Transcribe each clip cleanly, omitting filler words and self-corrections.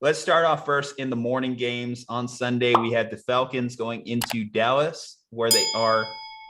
Let's start off first in the morning games. On Sunday, we had the Falcons going into Dallas, where they are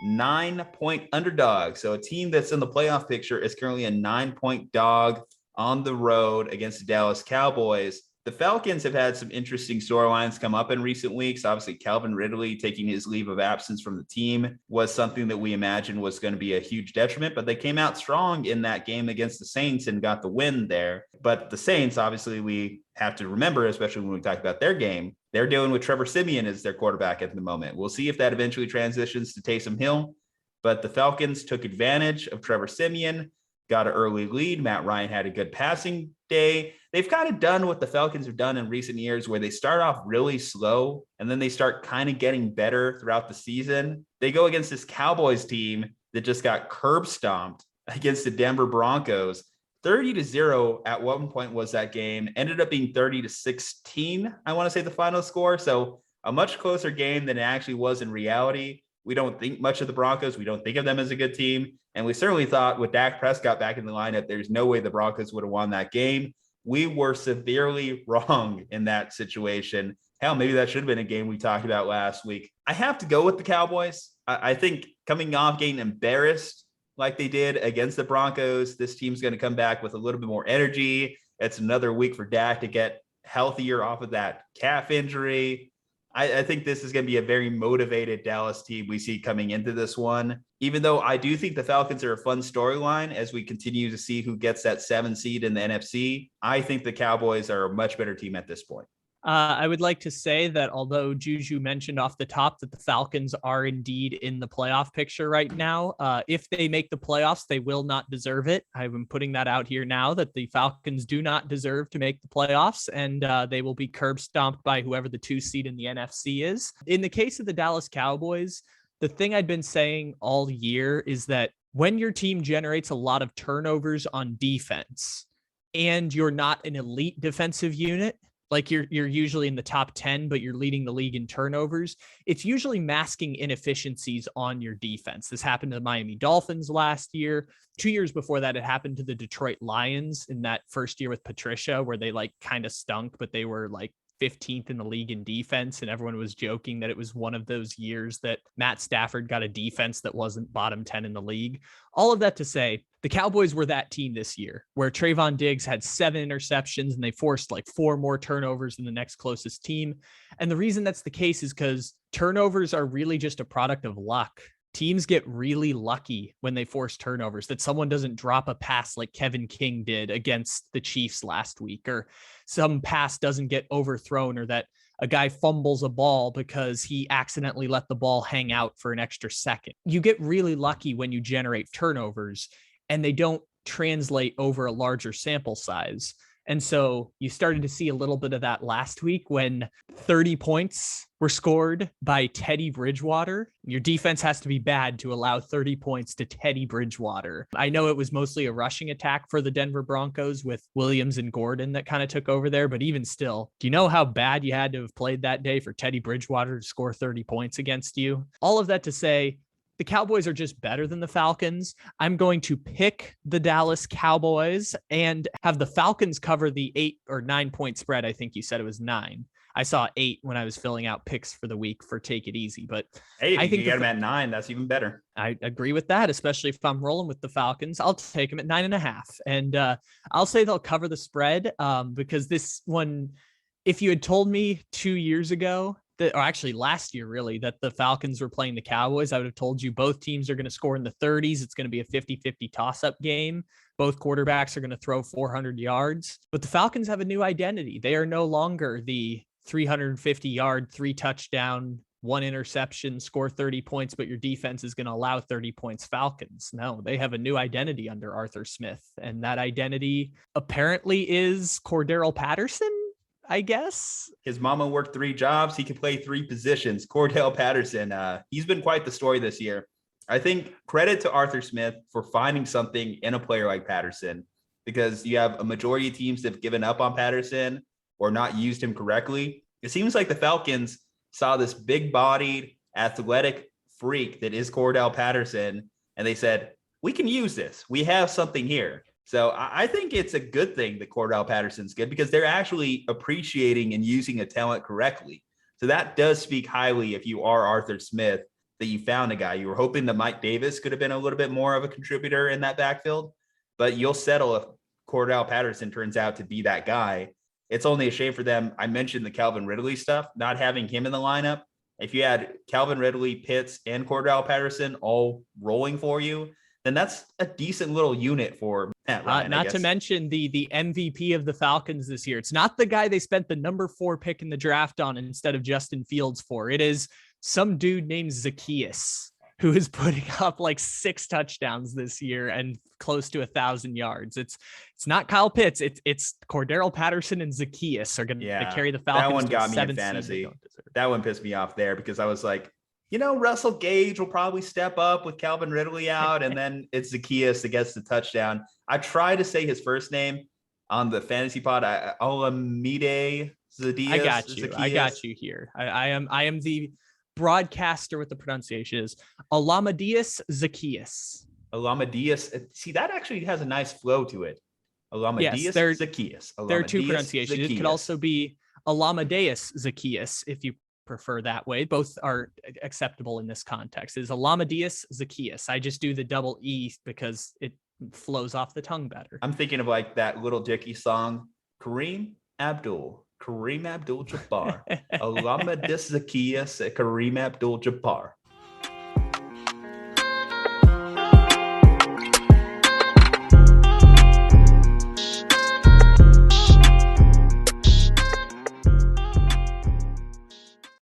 9-point underdogs. So a team that's in the playoff picture is currently a 9-point dog on the road against the Dallas Cowboys. The Falcons have had some interesting storylines come up in recent weeks. Obviously, Calvin Ridley taking his leave of absence from the team was something that we imagined was going to be a huge detriment, but they came out strong in that game against the Saints and got the win there. But the Saints, obviously, we have to remember, especially when we talk about their game, they're dealing with Trevor Siemian as their quarterback at the moment. We'll see if that eventually transitions to Taysom Hill, but the Falcons took advantage of Trevor Siemian, got an early lead. Matt Ryan had a good passing day. They've kind of done what the Falcons have done in recent years, where they start off really slow and then they start kind of getting better throughout the season. They go against this Cowboys team that just got curb stomped against the Denver Broncos. 30-0 at one point was that game. Ended up being 30-16, I want to say the final score. So a much closer game than it actually was in reality. We don't think much of the Broncos. We don't think of them as a good team. And we certainly thought with Dak Prescott back in the lineup, there's no way the Broncos would have won that game. We were severely wrong in that situation. Hell, maybe that should have been a game we talked about last week. I have to go with the Cowboys. I think coming off getting embarrassed like they did against the Broncos, this team's going to come back with a little bit more energy. It's another week for Dak to get healthier off of that calf injury. I think this is going to be a very motivated Dallas team we see coming into this one, even though I do think the Falcons are a fun storyline as we continue to see who gets that 7 seed in the NFC. I think the Cowboys are a much better team at this point. I would like to say that although Juju mentioned off the top that the Falcons are indeed in the playoff picture right now, if they make the playoffs, they will not deserve it. I've been putting that out here now that the Falcons do not deserve to make the playoffs, and they will be curb stomped by whoever the 2 seed in the NFC is. In the case of the Dallas Cowboys, the thing I've been saying all year is that when your team generates a lot of turnovers on defense and you're not an elite defensive unit, like you're usually in the top 10, but you're leading the league in turnovers, it's usually masking inefficiencies on your defense. This happened to the Miami Dolphins last year. 2 years before that, it happened to the Detroit Lions in that first year with Patricia, where they like kind of stunk, but they were like 15th in the league in defense. And everyone was joking that it was one of those years that Matt Stafford got a defense that wasn't bottom 10 in the league. All of that to say, the Cowboys were that team this year where Trayvon Diggs had 7 interceptions and they forced like 4 more turnovers than the next closest team. And the reason that's the case is because turnovers are really just a product of luck. Teams get really lucky when they force turnovers, that someone doesn't drop a pass like Kevin King did against the Chiefs last week, or some pass doesn't get overthrown, or that a guy fumbles a ball because he accidentally let the ball hang out for an extra second. You get really lucky when you generate turnovers and they don't translate over a larger sample size. And so you started to see a little bit of that last week when 30 points were scored by Teddy Bridgewater. Your defense has to be bad to allow 30 points to Teddy Bridgewater. I know it was mostly a rushing attack for the Denver Broncos with Williams and Gordon that kind of took over there. But even still, do you know how bad you had to have played that day for Teddy Bridgewater to score 30 points against you? All of that to say, the Cowboys are just better than the Falcons. I'm going to pick the Dallas Cowboys and have the Falcons cover the 8 or 9 point spread. I think you said it was 9. I saw 8 when I was filling out picks for the week for Take It Easy, but hey, I think you got them at 9. That's even better. I agree with that, especially if I'm rolling with the Falcons. I'll take them at 9.5, and I'll say they'll cover the spread because this one, if you had told me 2 years ago, or actually last year, really, that the Falcons were playing the Cowboys, I would have told you both teams are going to score in the 30s. It's going to be a 50-50 toss-up game. Both quarterbacks are going to throw 400 yards. But the Falcons have a new identity. They are no longer the 350-yard, 3-touchdown, 1 interception, score 30 points, but your defense is going to allow 30 points Falcons. No, they have a new identity under Arthur Smith. And that identity apparently is Cordero Patterson, I guess. His mama worked 3 jobs. He can play 3 positions. Cordell Patterson, he's been quite the story this year. I think credit to Arthur Smith for finding something in a player like Patterson, because you have a majority of teams that have given up on Patterson or not used him correctly. It seems like the Falcons saw this big-bodied, athletic freak that is Cordell Patterson, and they said, we can use this. We have something here. So I think it's a good thing that Cordell Patterson's good because they're actually appreciating and using a talent correctly. So that does speak highly if you are Arthur Smith, that you found a guy. You were hoping that Mike Davis could have been a little bit more of a contributor in that backfield, but you'll settle if Cordell Patterson turns out to be that guy. It's only a shame for them. I mentioned the Calvin Ridley stuff, not having him in the lineup. If you had Calvin Ridley, Pitts, and Cordell Patterson all rolling for you, then that's a decent little unit for Matt Ryan. Not to mention the MVP of the Falcons this year. It's not the guy they spent the number 4 pick in the draft on instead of Justin Fields for. It is some dude named Zacchaeus, who is putting up like 6 touchdowns this year and close to 1,000 yards. It's not Kyle Pitts. It's Cordell Patterson and Zacchaeus are going to carry the Falcons. That one got me in fantasy. That one pissed me off there because I was like, Russell Gage will probably step up with Calvin Ridley out, and then it's Zacchaeus that gets the touchdown. I try to say his first name on the fantasy pod. Olamide Zacchaeus. I got you here. I am the broadcaster with the pronunciation is Olamide Zacchaeus. Olamide. See, that actually has a nice flow to it. Olamide Zacchaeus. There are 2 pronunciations. Zacchaeus. It could also be Olamadeus Zacchaeus if you prefer that way. Both are acceptable in this context. Is Olamadeus Zacchaeus. I just do the double E because it flows off the tongue better. I'm thinking of like that Little Dicky song, Kareem Abdul-Jabbar. Olamadeus Zacchaeus, Kareem Abdul-Jabbar.